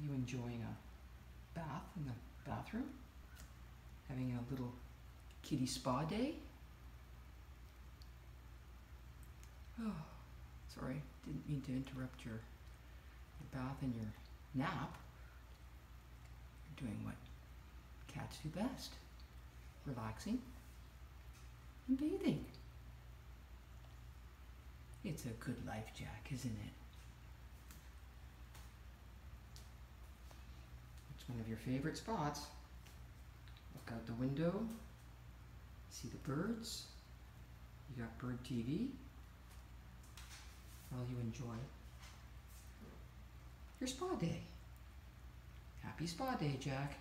Are you enjoying a bath in the bathroom? Having a little kitty spa day? Oh, sorry, didn't mean to interrupt your bath and your nap. You're doing what cats do best. Relaxing and bathing. It's a good life, Jack, isn't it? It's one of your favorite spots. Look out the window, see the birds. You got bird TV while you enjoy your spa day. Happy spa day, Jack.